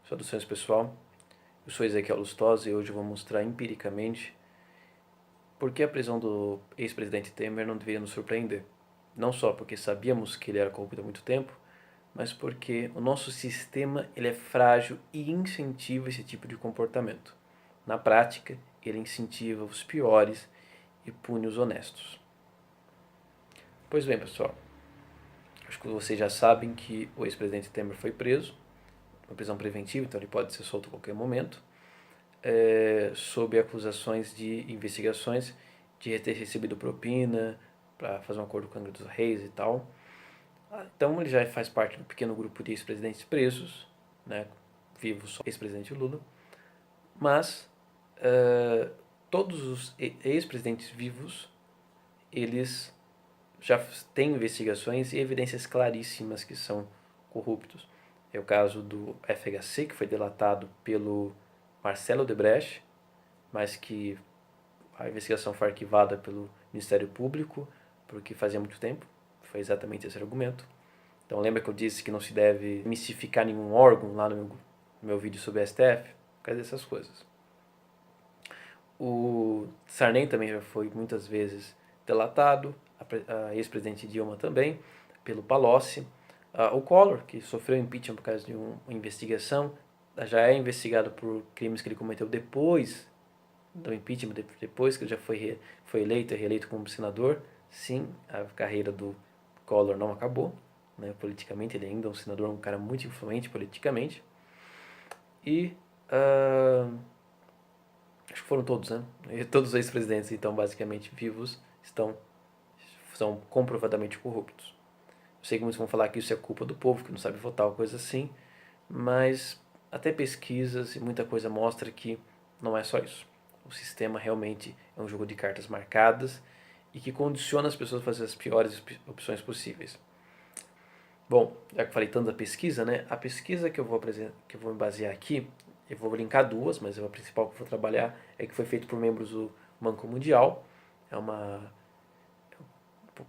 Saudações pessoal, eu sou Ezequiel Lustosa e hoje eu vou mostrar empiricamente por que a prisão do ex-presidente Temer não deveria nos surpreender. Não só porque sabíamos que ele era corrupto há muito tempo, mas porque o nosso sistema ele é frágil e incentiva esse tipo de comportamento. Na prática, ele incentiva os piores e pune os honestos. Pois bem, pessoal, acho que vocês já sabem que o ex-presidente Temer foi preso, uma prisão preventiva, então ele pode ser solto a qualquer momento, sob acusações de investigações de ter recebido propina para fazer um acordo com a Angra dos Reis e tal. Então ele já faz parte de um pequeno grupo de ex-presidentes presos, né, vivos só ex-presidente Lula, mas todos os ex-presidentes vivos, eles já têm investigações e evidências claríssimas que são corruptos. É o caso do FHC, que foi delatado pelo Marcelo Odebrecht, mas que a investigação foi arquivada pelo Ministério Público, porque fazia muito tempo. Foi exatamente esse argumento. Então lembra que eu disse que não se deve mistificar nenhum órgão lá no meu vídeo sobre a STF? Por causa dessas coisas. O Sarney também já foi muitas vezes delatado, a ex-presidente Dilma também, pelo Palocci. O Collor, que sofreu impeachment por causa de uma investigação, já é investigado por crimes que ele cometeu depois do impeachment, depois que ele já foi eleito e reeleito como senador. Sim, a carreira do Collor não acabou, né, politicamente, ele ainda é um senador, um cara muito influente politicamente. E acho que foram todos, né? E todos os ex-presidentes, então, basicamente vivos, são comprovadamente corruptos. Eu sei que muitos vão falar que isso é culpa do povo, que não sabe votar ou coisa assim, mas até pesquisas e muita coisa mostra que não é só isso. O sistema realmente é um jogo de cartas marcadas e que condiciona as pessoas a fazer as piores opções possíveis. Bom, já que falei tanto da pesquisa, né? A pesquisa que eu vou me basear aqui, eu vou linkar duas, mas a principal que eu vou trabalhar é que foi feita por membros do Banco Mundial. É uma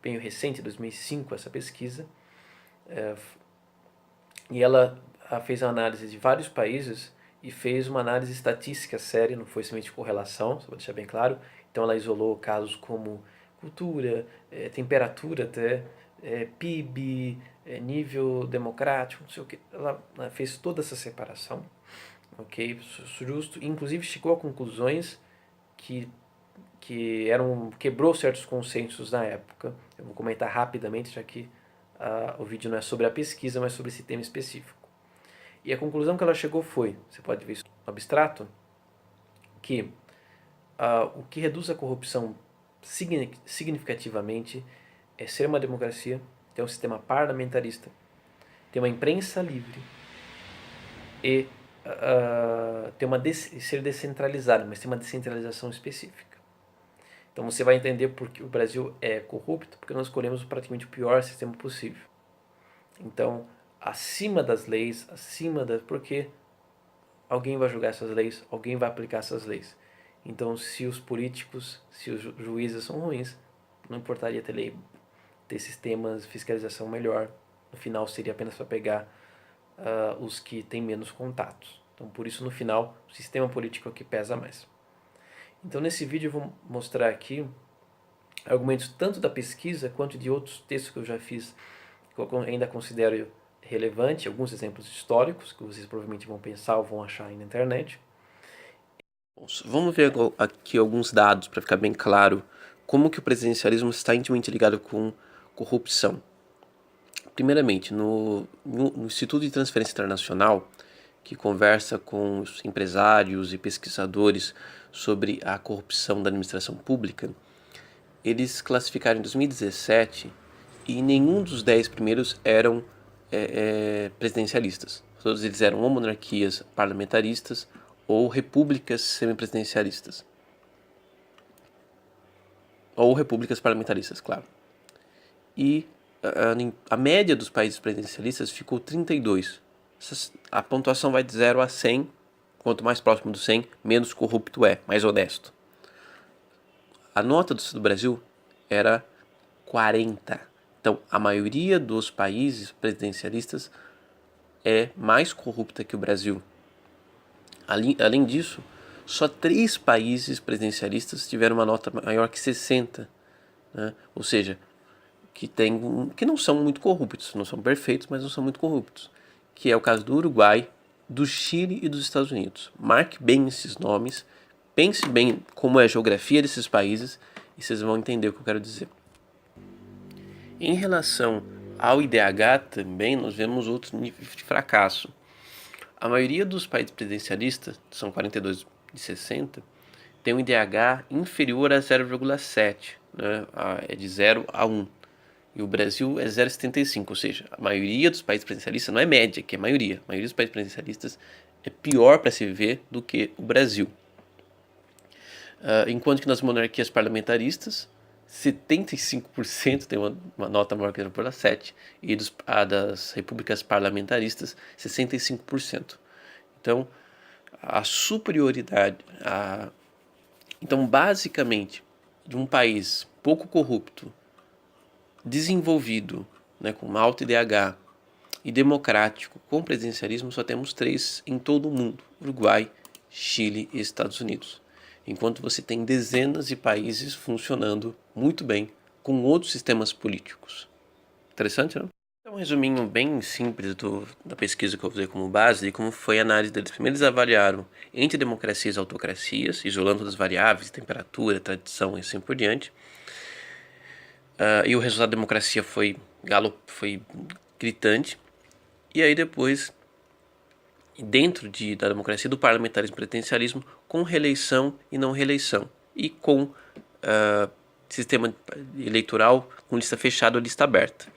bem recente, 2005, essa pesquisa. E ela fez a análise de vários países e fez uma análise estatística séria, não foi somente correlação, só para deixar bem claro. Então ela isolou casos como cultura, temperatura até, PIB, nível democrático, não sei o que. Ela fez toda essa separação, ok? Justo. Inclusive chegou a conclusões que quebrou certos consensos na época. Eu vou comentar rapidamente, já que o vídeo não é sobre a pesquisa, mas sobre esse tema específico. E a conclusão que ela chegou foi, você pode ver isso no abstrato, que o que reduz a corrupção significativamente é ser uma democracia, ter um sistema parlamentarista, ter uma imprensa livre e ser descentralizado, mas ter uma descentralização específica. Então você vai entender por que o Brasil é corrupto, porque nós escolhemos praticamente o pior sistema possível. Então, acima das leis, porque alguém vai julgar essas leis, alguém vai aplicar essas leis. Então, se os políticos, se os juízes são ruins, não importaria ter lei, ter sistemas de fiscalização melhor. No final, seria apenas para pegar os que têm menos contatos. Então, por isso, no final, o sistema político é o que pesa mais. Então, nesse vídeo, eu vou mostrar aqui argumentos tanto da pesquisa quanto de outros textos que eu já fiz, que eu ainda considero relevante, alguns exemplos históricos que vocês provavelmente vão pensar ou vão achar aí na internet. Vamos ver aqui alguns dados para ficar bem claro como que o presidencialismo está intimamente ligado com corrupção. Primeiramente, no Instituto de Transferência Internacional, que conversa com os empresários e pesquisadores sobre a corrupção da administração pública, eles classificaram em 2017 e nenhum dos 10 primeiros eram presidencialistas. Todos eles eram ou monarquias parlamentaristas ou repúblicas semipresidencialistas. Ou repúblicas parlamentaristas, claro. E a média dos países presidencialistas ficou 32. A pontuação vai de 0 a 100. Quanto mais próximo do 100, menos corrupto é, mais honesto. A nota do Brasil era 40. Então, a maioria dos países presidencialistas é mais corrupta que o Brasil. Além disso, só 3 países presidencialistas tiveram uma nota maior que 60, né? Ou seja, que não são muito corruptos, não são perfeitos, mas não são muito corruptos, que é o caso do Uruguai, do Chile e dos Estados Unidos. Marque bem esses nomes, pense bem como é a geografia desses países e vocês vão entender o que eu quero dizer. Em relação ao IDH também, nós vemos outros níveis de fracasso. A maioria dos países presidencialistas, são 42 de 60, tem um IDH inferior a 0,7, né? É de 0 a 1. E o Brasil é 0,75, ou seja, a maioria dos países presidencialistas, não é média, que é a maioria dos países presidencialistas é pior para se viver do que o Brasil. Enquanto que nas monarquias parlamentaristas, 75% tem uma nota maior que 0,7 e das repúblicas parlamentaristas, 65%. Então, a superioridade, então basicamente, de um país pouco corrupto, desenvolvido, né, com alto IDH e democrático, com presidencialismo, só temos 3 em todo o mundo: Uruguai, Chile e Estados Unidos. Enquanto você tem dezenas de países funcionando muito bem com outros sistemas políticos. Interessante, não? É um resuminho bem simples da pesquisa que eu usei como base e como foi a análise deles. Primeiro eles avaliaram entre democracias e autocracias, isolando as variáveis, temperatura, tradição e assim por diante. E o resultado da democracia foi gritante. E aí depois, dentro da democracia, do parlamentarismo e presidencialismo, com reeleição e não reeleição. E com sistema eleitoral com lista fechada ou lista aberta.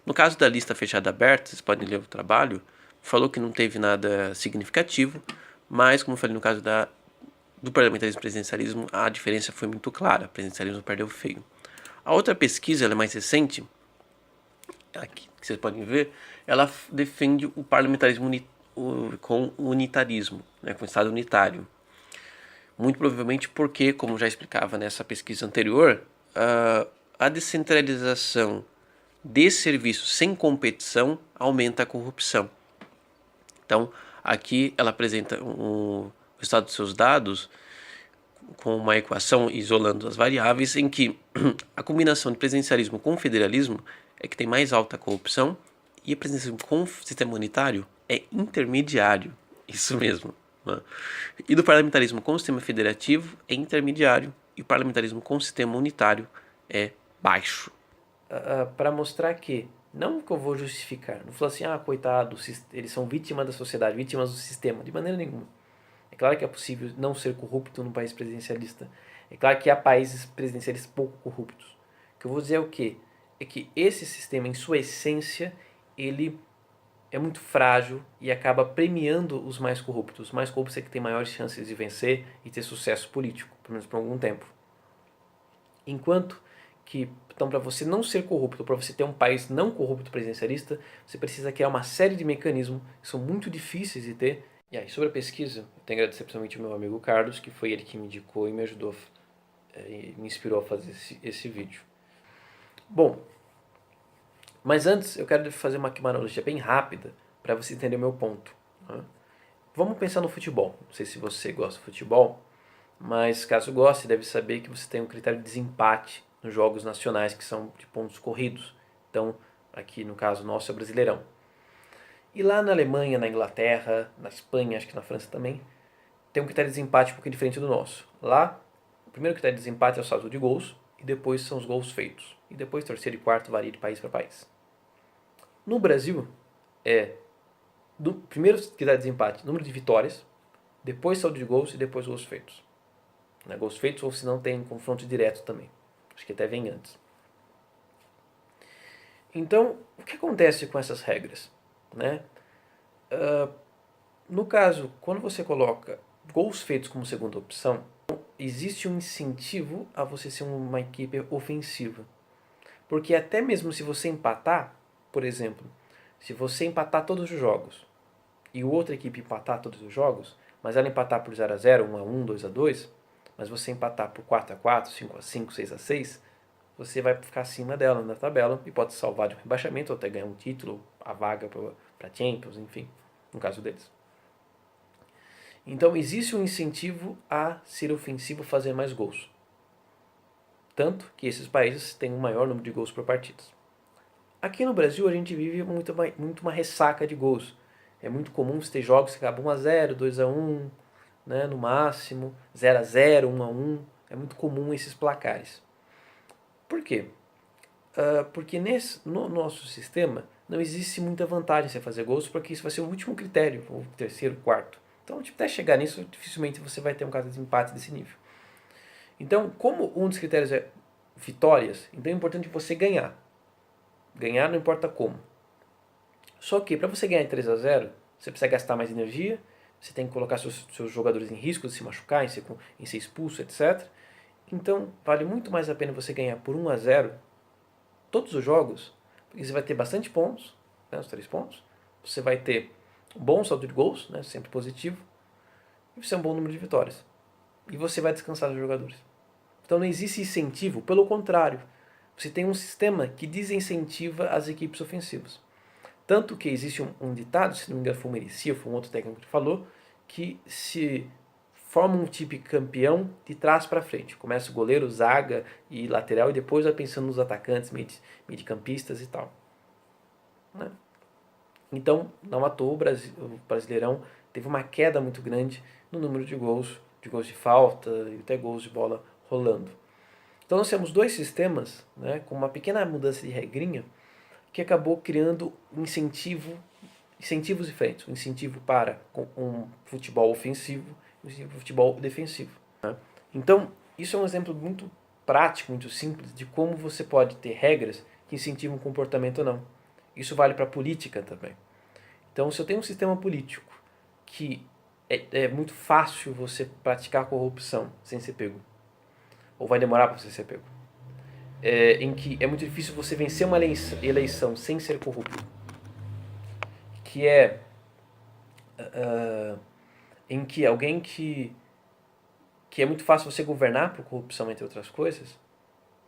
No caso da lista fechada aberta, vocês podem ler o trabalho, falou que não teve nada significativo, mas, como eu falei no caso do parlamentarismo e presidencialismo, a diferença foi muito clara. O presidencialismo perdeu feio. A outra pesquisa, ela é mais recente, aqui que vocês podem ver, ela defende o parlamentarismo com unitarismo, né, com o Estado unitário. Muito provavelmente porque, como já explicava nessa pesquisa anterior, a descentralização de serviços sem competição aumenta a corrupção. Então, aqui ela apresenta o estado dos seus dados com uma equação isolando as variáveis em que a combinação de presidencialismo com federalismo é que tem mais alta corrupção e o presidencialismo com sistema unitário é intermediário. Isso mesmo. Né? E do parlamentarismo com sistema federativo é intermediário e o parlamentarismo com sistema unitário é baixo. Para mostrar que, não que eu vou justificar, não falar assim, coitado, eles são vítimas da sociedade, vítimas do sistema, de maneira nenhuma. É claro que é possível não ser corrupto num país presidencialista. É claro que há países presidencialistas pouco corruptos. O que eu vou dizer é o quê? É que esse sistema, em sua essência, ele é muito frágil e acaba premiando os mais corruptos. Os mais corruptos é que têm maiores chances de vencer e ter sucesso político, pelo menos por algum tempo. Enquanto que, então, para você não ser corrupto, para você ter um país não corrupto presidencialista, você precisa criar uma série de mecanismos que são muito difíceis de ter. E aí, sobre a pesquisa, eu tenho que agradecer principalmente ao meu amigo Carlos, que foi ele que me indicou e me ajudou, e me inspirou a fazer esse vídeo. Bom, mas antes eu quero fazer uma analogia bem rápida para você entender o meu ponto. Né? Vamos pensar no futebol. Não sei se você gosta de futebol, mas caso goste, deve saber que você tem um critério de desempate nos jogos nacionais, que são de pontos corridos. Então, aqui no caso nosso é o Brasileirão. E lá na Alemanha, na Inglaterra, na Espanha, acho que na França também, tem um critério de desempate um pouquinho diferente do nosso. Lá, o primeiro critério de desempate é o saldo de gols, e depois são os gols feitos. E depois terceiro e quarto varia de país para país. No Brasil, do primeiro critério de desempate, número de vitórias, depois saldo de gols e depois gols feitos. Né? Gols feitos ou se não tem confronto direto também. Acho que até vem antes. Então, o que acontece com essas regras? Né? No caso, quando você coloca gols feitos como segunda opção, existe um incentivo a você ser uma equipe ofensiva. Porque até mesmo se você empatar, por exemplo, se você empatar todos os jogos e outra equipe empatar todos os jogos, mas ela empatar por 0-0, 1-1, 2-2, mas você empatar por 4-4, 5-5, 6-6, você vai ficar acima dela na tabela e pode salvar de um rebaixamento ou até ganhar um título, a vaga para Champions, enfim, no caso deles. Então existe um incentivo a ser ofensivo, fazer mais gols. Tanto que esses países têm um maior número de gols por partida. Aqui no Brasil a gente vive muito uma ressaca de gols. É muito comum você ter jogos que acabam 1-0, 2-1, né, no máximo, 0-0, 1-1. É muito comum esses placares. Por quê? Porque no nosso sistema não existe muita vantagem você fazer gols, porque isso vai ser o último critério, o terceiro, quarto. Então, tipo, até chegar nisso, dificilmente você vai ter um caso de empate desse nível. Então, como um dos critérios é vitórias, então é importante você ganhar. Ganhar não importa como. Só que para você ganhar de 3-0, você precisa gastar mais energia, você tem que colocar seus jogadores em risco de se machucar, em ser expulso, etc. Então, vale muito mais a pena você ganhar por 1-0 todos os jogos, porque você vai ter bastante pontos, né, os 3 pontos, você vai ter um bom saldo de gols, né, sempre positivo, e você tem um bom número de vitórias. E você vai descansar os jogadores. Então não existe incentivo, pelo contrário, você tem um sistema que desincentiva as equipes ofensivas. Tanto que existe um ditado, se não me engano foi o Muricy ou foi um outro técnico que falou, que se forma um time campeão de trás para frente. Começa o goleiro, zaga e lateral e depois vai pensando nos atacantes, mediocampistas e tal. Né? Então, não à toa o Brasileirão teve uma queda muito grande no número de gols de falta e até gols de bola rolando. Então nós temos dois sistemas, né, com uma pequena mudança de regrinha, que acabou criando incentivos diferentes. Um incentivo para um futebol ofensivo e um futebol defensivo. Né? Então, isso é um exemplo muito prático, muito simples, de como você pode ter regras que incentivam um comportamento ou não. Isso vale para a política também. Então, se eu tenho um sistema político que é muito fácil você praticar corrupção sem ser pego, ou vai demorar para você ser pego, em que é muito difícil você vencer uma eleição sem ser corrupto, que é em que alguém que é muito fácil você governar por corrupção, entre outras coisas,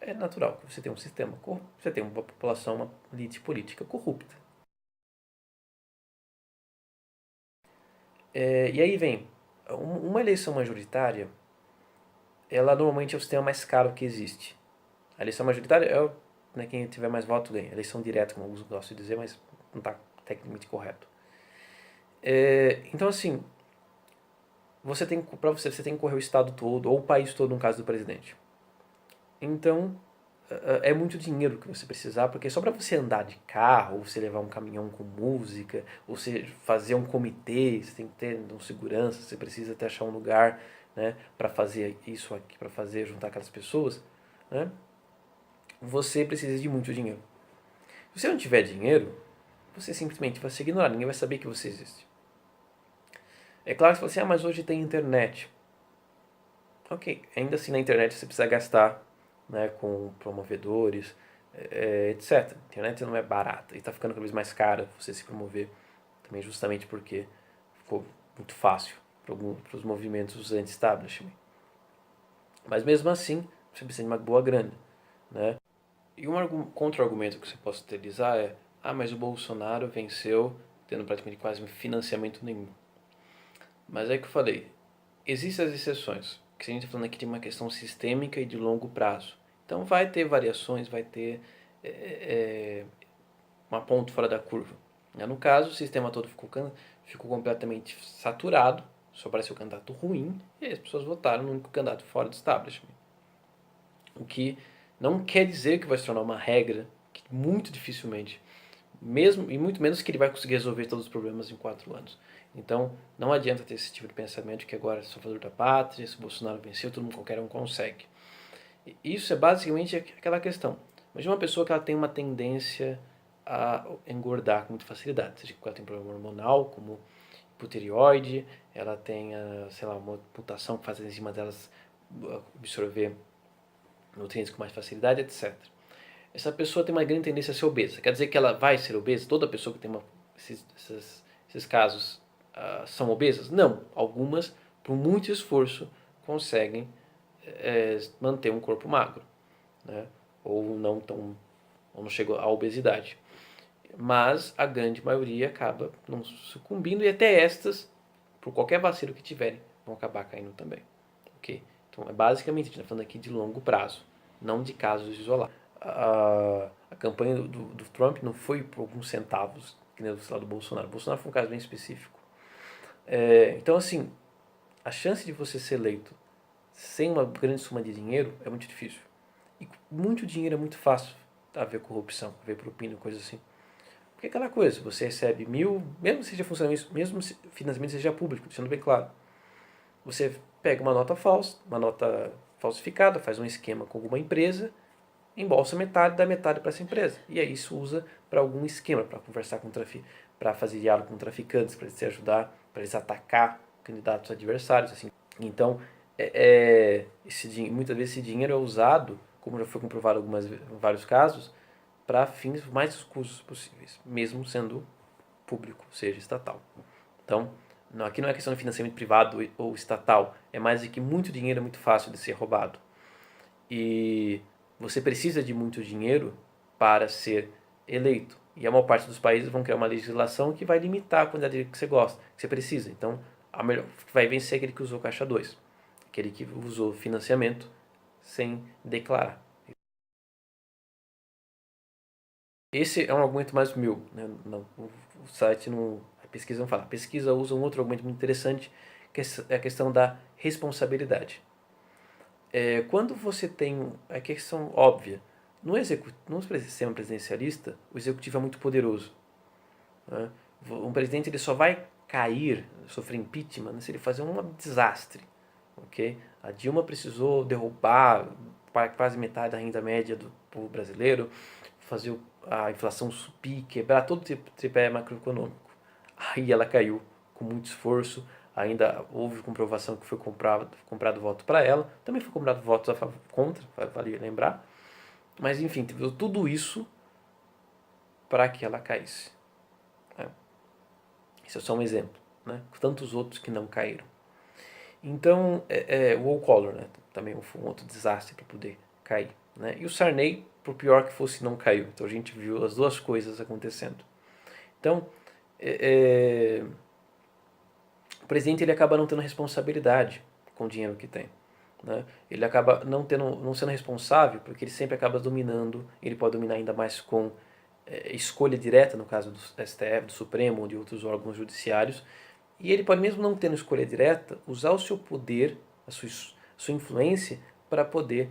é natural que você tenha um sistema corrupto, você tenha uma população, uma elite política corrupta. E aí vem, uma eleição majoritária, ela normalmente é o sistema mais caro que existe. A eleição majoritária é né, quem tiver mais voto ganha. Eleição direta, como alguns gostam de dizer, mas não está tecnicamente correto. Então, assim, você tem que correr o estado todo, ou o país todo, no caso do presidente. Então, é muito dinheiro que você precisar, porque só para você andar de carro, ou você levar um caminhão com música, ou você fazer um comitê, você tem que ter um segurança, você precisa até achar um lugar, né, para fazer isso aqui, para fazer juntar aquelas pessoas, né? Você precisa de muito dinheiro. Se você não tiver dinheiro, você simplesmente vai ser ignorado, ninguém vai saber que você existe. É claro que você fala assim, mas hoje tem internet. Ok, ainda assim na internet você precisa gastar, né, com promovedores, etc. A internet não é barata e está ficando cada vez mais cara você se promover, também justamente porque ficou muito fácil para os movimentos anti-establishment. Mas mesmo assim, você precisa de uma boa grana, né? E um contra-argumento que você pode utilizar é, mas o Bolsonaro venceu tendo praticamente quase financiamento nenhum. Mas é que eu falei, existem as exceções, que a gente está falando aqui de uma questão sistêmica e de longo prazo. Então vai ter variações, vai ter uma ponto fora da curva. No caso, o sistema todo ficou completamente saturado, só apareceu o candidato ruim, e as pessoas votaram no único candidato fora do establishment. O que não quer dizer que vai se tornar uma regra, que muito dificilmente, mesmo e muito menos que ele vai conseguir resolver todos os problemas em 4 anos. Então, não adianta ter esse tipo de pensamento que agora é salvador da pátria, se o Bolsonaro venceu, todo mundo, qualquer um consegue. Isso é basicamente aquela questão. Imagina uma pessoa que ela tem uma tendência a engordar com muita facilidade, seja que ela tem problema hormonal, como hipotireoide, ela tem, sei lá, uma mutação que faz as enzimas delas absorver nutrientes com mais facilidade, etc. Essa pessoa tem uma grande tendência a ser obesa. Quer dizer que ela vai ser obesa? Toda pessoa que tem esses casos são obesas? Não. Algumas, por muito esforço, conseguem manter um corpo magro, né? Ou não chegou à obesidade. Mas a grande maioria acaba não sucumbindo e até estas por qualquer vacilo que tiverem, vão acabar caindo também. Ok? Então, basicamente, a gente está falando aqui de longo prazo, não de casos isolados. A campanha do Trump não foi por alguns centavos, que nem do Bolsonaro. O Bolsonaro foi um caso bem específico. Então, assim, a chance de você ser eleito sem uma grande soma de dinheiro é muito difícil. E muito dinheiro é muito fácil haver corrupção, haver propina, coisa assim. Porque é aquela coisa, você recebe 1.000, mesmo que seja funcionamento, mesmo se financiamento seja público, deixando bem claro. Você pega uma nota falsa, uma nota falsificada, faz um esquema com alguma empresa, embolsa metade, dá metade para essa empresa. E aí isso usa para algum esquema, para conversar com para fazer diálogo com traficantes, para eles se ajudar, para eles atacar candidatos adversários, assim. Então, muitas vezes esse dinheiro é usado, como já foi comprovado em vários casos, para fins mais escusos possíveis, mesmo sendo público, seja estatal. Então, aqui não é questão de financiamento privado ou estatal, é mais de que muito dinheiro é muito fácil de ser roubado. E você precisa de muito dinheiro para ser eleito. E a maior parte dos países vão criar uma legislação que vai limitar a quantidade de dinheiro que você gosta, que você precisa. Então, vai vencer aquele que usou caixa 2, aquele que usou financiamento sem declarar. Esse é um argumento mais meu, né? O site, a pesquisa não fala. A pesquisa usa um outro argumento muito interessante, que é a questão da responsabilidade. Quando você tem a questão óbvia, no sistema presidencialista, o executivo é muito poderoso. Né? Um presidente ele só vai cair, sofrer impeachment, se ele fazer um desastre. Okay? A Dilma precisou derrubar quase metade da renda média do povo brasileiro, fazer a inflação subir, quebrar todo o tripé macroeconômico. Aí ela caiu com muito esforço, ainda houve comprovação que foi comprado voto para ela, também foi comprado votos contra, vale lembrar, mas enfim, teve tudo isso para que ela caísse. Isso é só um exemplo, né? Tantos outros que não caíram. Então, o Collor, né? Também foi um outro desastre para poder cair. Né? E o Sarney, por pior que fosse, não caiu. Então a gente viu as duas coisas acontecendo. Então, o presidente ele acaba não tendo responsabilidade com o dinheiro que tem. Né? Ele acaba não sendo responsável porque ele sempre acaba dominando. Ele pode dominar ainda mais com escolha direta, no caso do STF, do Supremo ou de outros órgãos judiciários. E ele pode, mesmo não tendo escolha direta, usar o seu poder, a sua influência, para poder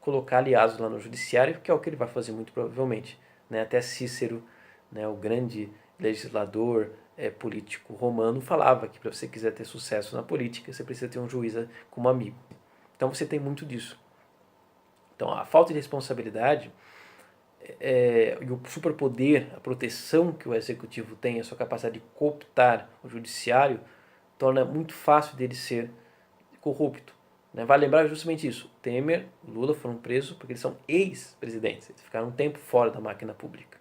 colocar aliados lá no judiciário, que é o que ele vai fazer muito provavelmente. Né? Até Cícero, né, o grande legislador político romano, falava que para você quiser ter sucesso na política, você precisa ter um juiz como amigo. Então você tem muito disso. Então a falta de responsabilidade e o superpoder, a proteção que o executivo tem, a sua capacidade de cooptar o judiciário, torna muito fácil dele ser corrupto. Né? Vale lembrar justamente isso. Temer e Lula foram presos porque eles são ex-presidentes. Eles ficaram um tempo fora da máquina pública.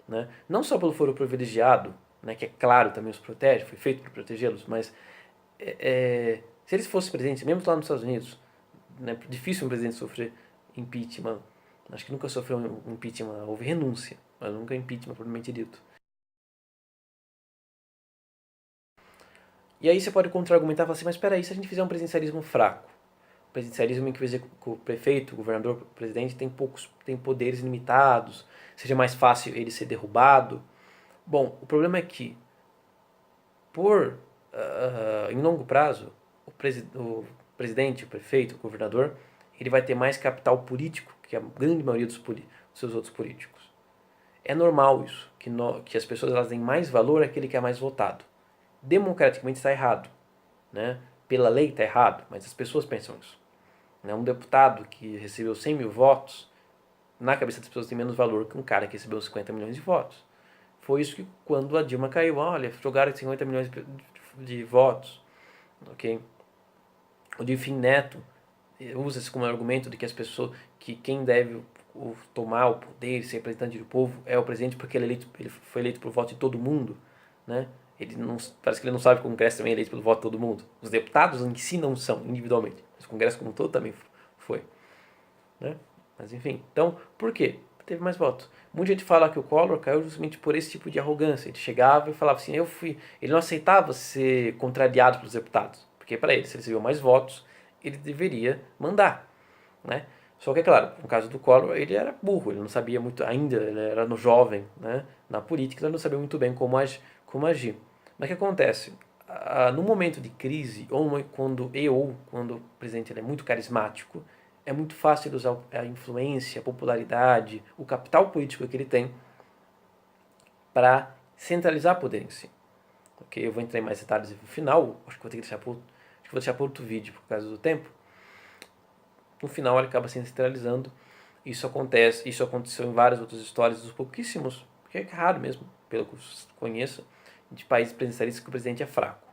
Né? Não só pelo foro privilegiado, né, que é claro também os protege, foi feito para protegê-los, mas se eles fossem presidentes, mesmo lá nos Estados Unidos, né, difícil um presidente sofrer impeachment. Acho que nunca sofreu um impeachment, houve renúncia, mas nunca impeachment propriamente dito. E aí você pode contra-argumentar e falar assim, mas espera aí, se a gente fizer um presidencialismo fraco, presidencialismo em que o prefeito, o governador, o presidente tem poderes limitados, seja mais fácil ele ser derrubado. Bom, o problema é que, em longo prazo, o presidente, o prefeito, o governador, ele vai ter mais capital político que a grande maioria dos seus outros políticos. É normal isso, que as pessoas elas têm mais valor àquele que é mais votado. Democraticamente está errado, né? Pela lei está errado, mas as pessoas pensam isso. Um deputado que recebeu 100 mil votos, na cabeça das pessoas tem menos valor que um cara que recebeu 50 milhões de votos. Foi isso que quando a Dilma caiu, olha, jogaram 50 milhões de votos. Okay? O Delfim Neto usa-se como argumento de que as pessoas, que quem deve tomar o poder, ser representante do povo, é o presidente porque ele foi eleito por voto de todo mundo, né? Parece que ele não sabe que o Congresso também é eleito pelo voto de todo mundo. Os deputados em si não são, individualmente. Mas o Congresso como um todo também foi. Né? Mas enfim, então, por quê? teve mais votos. Muita gente fala que o Collor caiu justamente por esse tipo de arrogância. Ele chegava e falava assim, Ele não aceitava ser contrariado pelos deputados, porque para ele, se ele recebeu mais votos, ele deveria mandar, né? Só que, é claro, no caso do Collor, ele era burro, ele não sabia muito ainda, ele era no jovem, né? Na política, ele não sabia muito bem como agir. Mas o que acontece? No momento de crise, quando o presidente ele é muito carismático, é muito fácil ele usar a influência, a popularidade, o capital político que ele tem para centralizar poder em si. Ok? Eu vou entrar em mais detalhes no final, acho que vou deixar para outro vídeo por causa do tempo. No final ele acaba se centralizando. Isso aconteceu em várias outras histórias dos pouquíssimos, porque é raro mesmo, pelo que eu conheço, de países presidencialistas que o presidente é fraco.